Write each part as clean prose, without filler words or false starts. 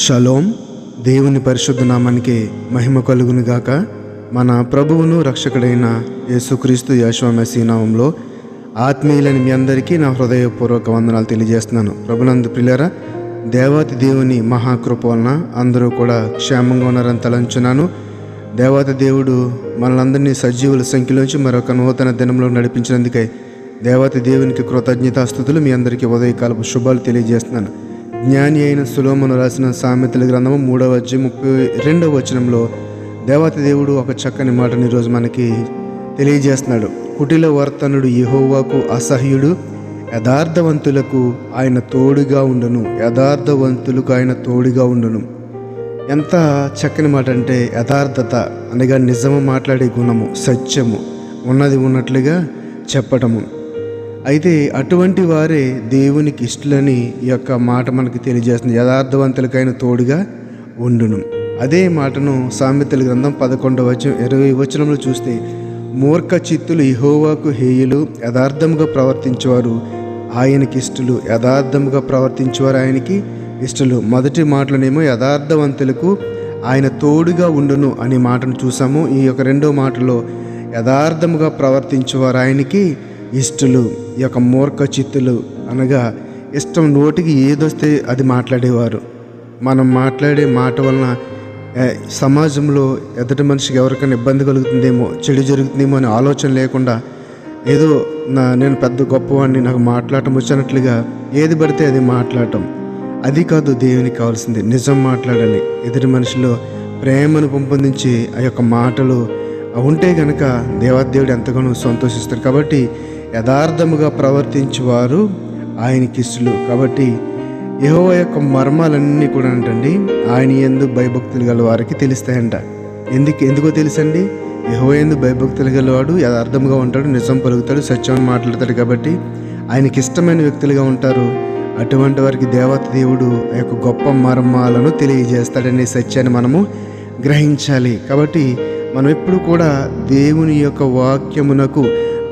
Shalom. దేవుని పరిశుద్ధ నామానికి మహిమ కలుగును గాక. మన ప్రభువును రక్షకుడైన యేసుక్రీస్తు యెహోవా మెస్సీ నామంలో ఆత్మీయులని మీ అందరికీ నా హృదయపూర్వక వందనాలు తెలియజేస్తున్నాను. ప్రభునందు ప్రియులారా, దేవాతి దేవుని మహాకృప వలన అందరూ కూడా క్షేమంగా ఉన్నారని తలంచున్నాను. దేవాతి దేవుడు మనలందరినీ సజీవుల సంఖ్యలోంచి మరొక నూతన దినంలో నడిపించినందుకై దేవాతి దేవునికి కృతజ్ఞతాస్తుతులు. మీ అందరికీ ఉదయకాలపు శుభాలు తెలియజేస్తున్నాను. జ్ఞాని అయిన సొలొమోను రాసిన సామెతల గ్రంథము 3వ అధ్యాయం 32వ వచనంలో దేవాతి దేవుడు ఒక చక్కని మాటని ఈరోజు మనకి తెలియజేస్తున్నాడు. కుటిల వర్తనుడు యెహోవాకు అసహ్యుడు, యథార్థవంతులకు ఆయన తోడుగా ఉండును. యథార్థవంతులకు ఆయన తోడుగా ఉండును. ఎంత చక్కని మాట అంటే, యథార్థత అనగా నిజము మాట్లాడే గుణము, సత్యము, ఉన్నది ఉన్నట్లుగా చెప్పటము. అయితే అటువంటి వారే దేవునికి ఇష్టలని ఈ యొక్క మాట మనకి తెలియజేస్తుంది. యథార్థవంతులకైన తోడుగా ఉండును. అదే మాటను సామెతల గ్రంథం 11వ అధ్యాయం 20వ వచనంలో చూస్తే, మూర్ఖ చిత్తులు యెహోవాకు హేయులు, యథార్థముగా ప్రవర్తించేవారు ఆయనకి ఇష్టలు. యథార్థముగా ప్రవర్తించేవారు ఆయనకి ఇష్టలు. మొదటి మాటలోనేమో యథార్థవంతులకు ఆయన తోడుగా ఉండును అనే మాటను చూసాము. ఈ యొక్క రెండో మాటలో యథార్థముగా ప్రవర్తించేవారు ఆయనకి ఇష్టలు. ఈ యొక్క మూర్ఖ చిత్తులు అనగా ఇష్టం నోటికి ఏదొస్తే అది మాట్లాడేవారు. మనం మాట్లాడే మాట వలన సమాజంలో ఎదుటి మనిషికి ఎవరికైనా ఇబ్బంది కలుగుతుందేమో, చెడు జరుగుతుందేమో అనే ఆలోచన లేకుండా ఏదో నేను పెద్ద గొప్పవాడిని, నాకు మాట్లాడటం వచ్చినట్లుగా ఏది పడితే అది మాట్లాడటం, అది కాదు దేవునికి కావాల్సింది. నిజం మాట్లాడాలి. ఎదుటి మనిషిలో ప్రేమను పెంపొందించి ఆ యొక్క మాటలు ఉంటే కనుక దేవాదేవుడు ఎంతగానో సంతోషిస్తారు. కాబట్టి యథార్థముగా ప్రవర్తించేవారు ఆయనకి ఇష్టలు. కాబట్టి యెహోవా యొక్క మర్మాలన్నీ కూడా అంటండి ఆయన యందు భయభక్తులు గల వారికి తెలుస్తాయంట. ఎందుకో తెలుసండి, యెహోవా యందు భయభక్తులు గలవాడు యథార్థంగా ఉంటాడు, నిజం పలుకుతాడు, సత్యం మాట్లాడతాడు. కాబట్టి ఆయనకి ఇష్టమైన వ్యక్తులుగా ఉంటారు. అటువంటి వారికి దేవత దేవుడు ఆ యొక్క గొప్ప మర్మాలను తెలియజేస్తాడనే సత్యాన్ని మనము గ్రహించాలి. కాబట్టి మనం ఎప్పుడు కూడా దేవుని యొక్క వాక్యమునకు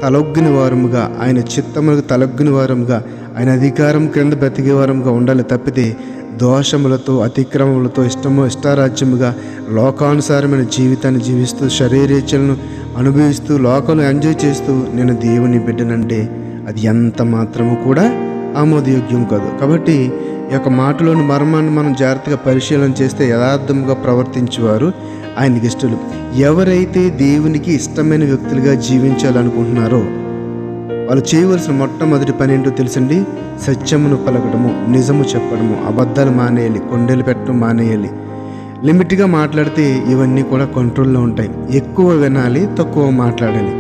తలొగ్గిన వారముగా, ఆయన చిత్తములకు తలొగ్గిన వారముగా, ఆయన అధికారం క్రింద బ్రతికే వారముగా ఉండాలి. తప్పితే దోషములతో, అతిక్రమములతో, ఇష్టారాజ్యముగా లోకానుసారమైన జీవితాన్ని జీవిస్తూ, శరీరేచ్ఛలను అనుభవిస్తూ, లోకంలో ఎంజాయ్ చేస్తూ నేను దేవుని బిడ్డనంటే అది ఎంత మాత్రము కూడా ఆమోదయోగ్యం కాదు. కాబట్టి ఈ యొక్క మాటలోని మర్మాన్ని మనం జాగ్రత్తగా పరిశీలన చేస్తే యథార్థంగా ప్రవర్తించేవారు ఆయనకి ఇష్టలు. ఎవరైతే దేవునికి ఇష్టమైన వ్యక్తులుగా జీవించాలనుకుంటున్నారో వాళ్ళు చేయవలసిన మొట్టమొదటి పని ఏంటో తెలుసండి, సత్యమును పలకడము, నిజము చెప్పడము, అబద్ధాలు మానేయాలి, కొండలు పెట్టడం మానేయాలి. లిమిట్గా మాట్లాడితే ఇవన్నీ కూడా కంట్రోల్లో ఉంటాయి. ఎక్కువ వినాలి, తక్కువ మాట్లాడాలి.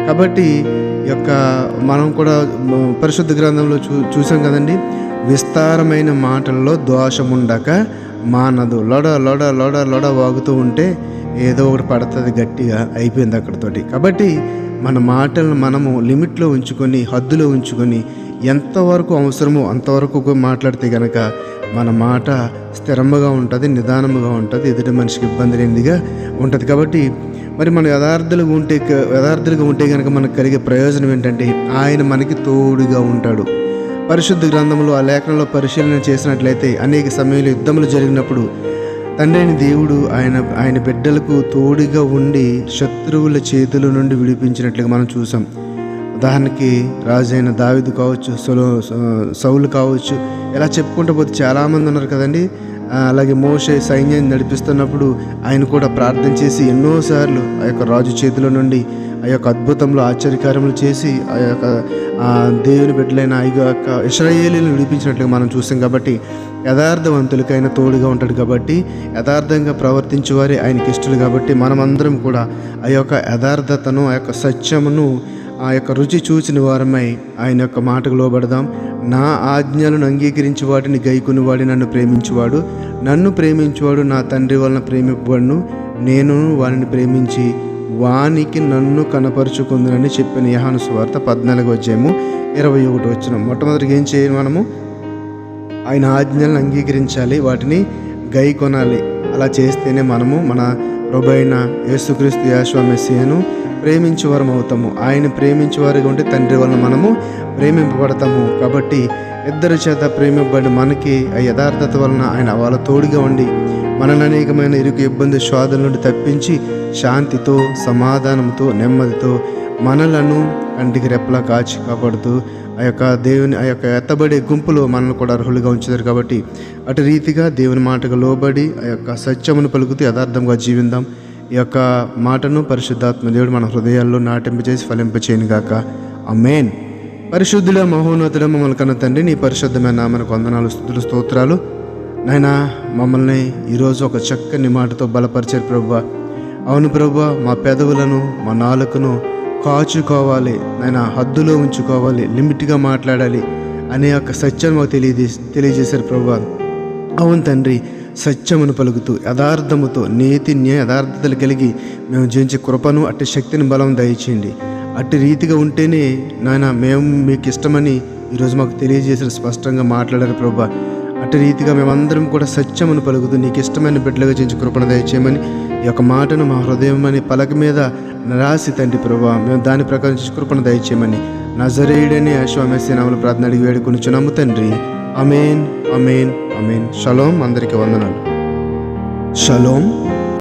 కాబట్టి యొక్క మనం కూడా పరిశుద్ధ గ్రంథంలో చూసాం కదండి, విస్తారమైన మాటల్లో దోషముండక మానదు. లొడ లొడ లొడ లొడ వాగుతూ ఉంటే ఏదో ఒకటి పడుతుంది, గట్టిగా అయిపోయింది అక్కడితోటి. కాబట్టి మన మాటలను మనము లిమిట్లో ఉంచుకొని, హద్దులో ఉంచుకొని, ఎంతవరకు అవసరమో అంతవరకు మాట్లాడితే కనుక మన మాట స్థిరంగా ఉంటుంది, నిదానముగా ఉంటుంది, ఎదుటి మనిషికి ఇబ్బంది లేనిదిగా ఉంటుంది. కాబట్టి మరి మనం యథార్థులుగా ఉంటే కనుక మనకు కలిగే ప్రయోజనం ఏంటంటే ఆయన మనకి తోడుగా ఉంటాడు. పరిశుద్ధ గ్రంథంలో ఆ లేఖనంలో పరిశీలన చేసినట్లయితే అనేక సమయంలో యుద్ధములు జరిగినప్పుడు తండ్రి అయిన దేవుడు ఆయన బిడ్డలకు తోడుగా ఉండి శత్రువుల చేతుల నుండి విడిపించినట్లుగా మనం చూసాం. ఉదాహరణకి రాజైన దావీదు కావచ్చు, సౌలు కావచ్చు, ఇలా చెప్పుకుంటూ పోతే చాలామంది ఉన్నారు కదండి. అలాగే మోషే సైన్యాన్ని నడిపిస్తున్నప్పుడు ఆయన కూడా ప్రార్థన చేసి ఎన్నోసార్లు ఆ యొక్క రాజు చేతుల నుండి ఆ యొక్క అద్భుతంలో ఆశ్చర్యకార్యములు చేసి ఆ యొక్క దేవుని బిడ్డలైన ఆ యొక్క ఇశ్రాయేలీలను విడిపించినట్లుగా మనం చూస్తాం. కాబట్టి యథార్థవంతులకైన తోడుగా ఉంటాడు. కాబట్టి యథార్థంగా ప్రవర్తించేవారే ఆయనకి ఇష్టలు. కాబట్టి మనమందరం కూడా ఆ యొక్క యథార్థతను, ఆ యొక్క సత్యమును, ఆ యొక్క రుచి చూచిన వారమై ఆయన యొక్క మాటకు లోబడదాం. నా ఆజ్ఞలను అంగీకరించి వాటిని గైకొనివాడు నన్ను ప్రేమించువాడు, నన్ను ప్రేమించువాడు నా తండ్రి వలన ప్రేమింపబడును, నేను వారిని ప్రేమించి వానికి నన్ను కనపరుచుకుందునని చెప్పిన యోహాను సువార్త 14వ అధ్యాయము 21వ వచనం. మొట్టమొదటిగా ఏం చేయాలి, మనము ఆయన ఆజ్ఞలను అంగీకరించాలి, వాటిని గైకొనాలి. అలా చేస్తేనే మనము మన ప్రభు అయిన యేసుక్రీస్తు యెహోవా మెస్సీయను ప్రేమించేవారం అవుతాము. ఆయన ప్రేమించేవారిగా ఉంటే తండ్రి వలన మనము ప్రేమింపబడతాము. కాబట్టి ఇద్దరి చేత ప్రేమింపబడి మనకి ఆ యథార్థత వలన ఆయన వాళ్ళ తోడుగా ఉండి మనల్ని అనేకమైన ఇరుకు ఇబ్బంది శోధనల నుండి తప్పించి శాంతితో, సమాధానంతో, నెమ్మదితో మనలను కంటికి రెప్పలా కాచి కాపాడుతూ ఆ యొక్క దేవుని ఆ యొక్క ఎత్తబడే గుంపులో మనల్ని కూడా అర్హులుగా ఉంచారు. కాబట్టి అటు రీతిగా దేవుని మాటకు లోబడి ఆ యొక్క సత్యమును పలుకుతూ యథార్థంగా జీవిద్దాం. ఈ యొక్క మాటను పరిశుద్ధాత్మ దేవుడు మన హృదయాల్లో నాటింపచేసి ఫలింపచేయనుగాక. ఆమేన్. పరిశుద్ధుల మహోన్నతుడ మమ్మల్ని కన్న తండ్రి, నీ పరిశుద్ధమైన నామమునకు వందనాలు, స్తుతులు, స్తోత్రాలు. నాయనా, మమ్మల్ని ఈరోజు ఒక చక్కని మాటతో బలపరిచారు ప్రభువా. అవును ప్రభువా, మా పెదవులను మా నాలుకను కాచుకోవాలి నాయనా, హద్దులో ఉంచుకోవాలి, లిమిట్గా మాట్లాడాలి అనే యొక్క సత్యం మాకు తెలియజేశారు ప్రభువా. అవును తండ్రి, సత్యమును పలుకుతూ యథార్థముతో నీతి న్యాయ యథార్థతలు కలిగి మేము జీవించే కృపను, అట్టి శక్తిని, బలం దయచేయండి. అట్టి రీతిగా ఉంటేనే నాయన మేము మీకు ఇష్టమని ఈరోజు మాకు తెలియజేసిన స్పష్టంగా మాట్లాడారు ప్రభువా. అట్టి రీతిగా మేమందరం కూడా సత్యమును పలుకుతూ నీకు ఇష్టమైన బిడ్డలుగా జీవించి కృపను దయచేయమని ఈ యొక్క మాటను మా హృదయం అని పలక మీద రాసి తండ్రి ప్రభువా, మేము దాని ప్రకారం కృపను దయచేయమని నజరేయుడనే యెహోవా మెస్సీయ నామములో ప్రార్థన అడిగి వేడుకొనుచున్నాము తండ్రి. ఆమేన్, ఆమేన్, ఆమేన్. షలోం. అందరికీ వందనాలు. షలోం.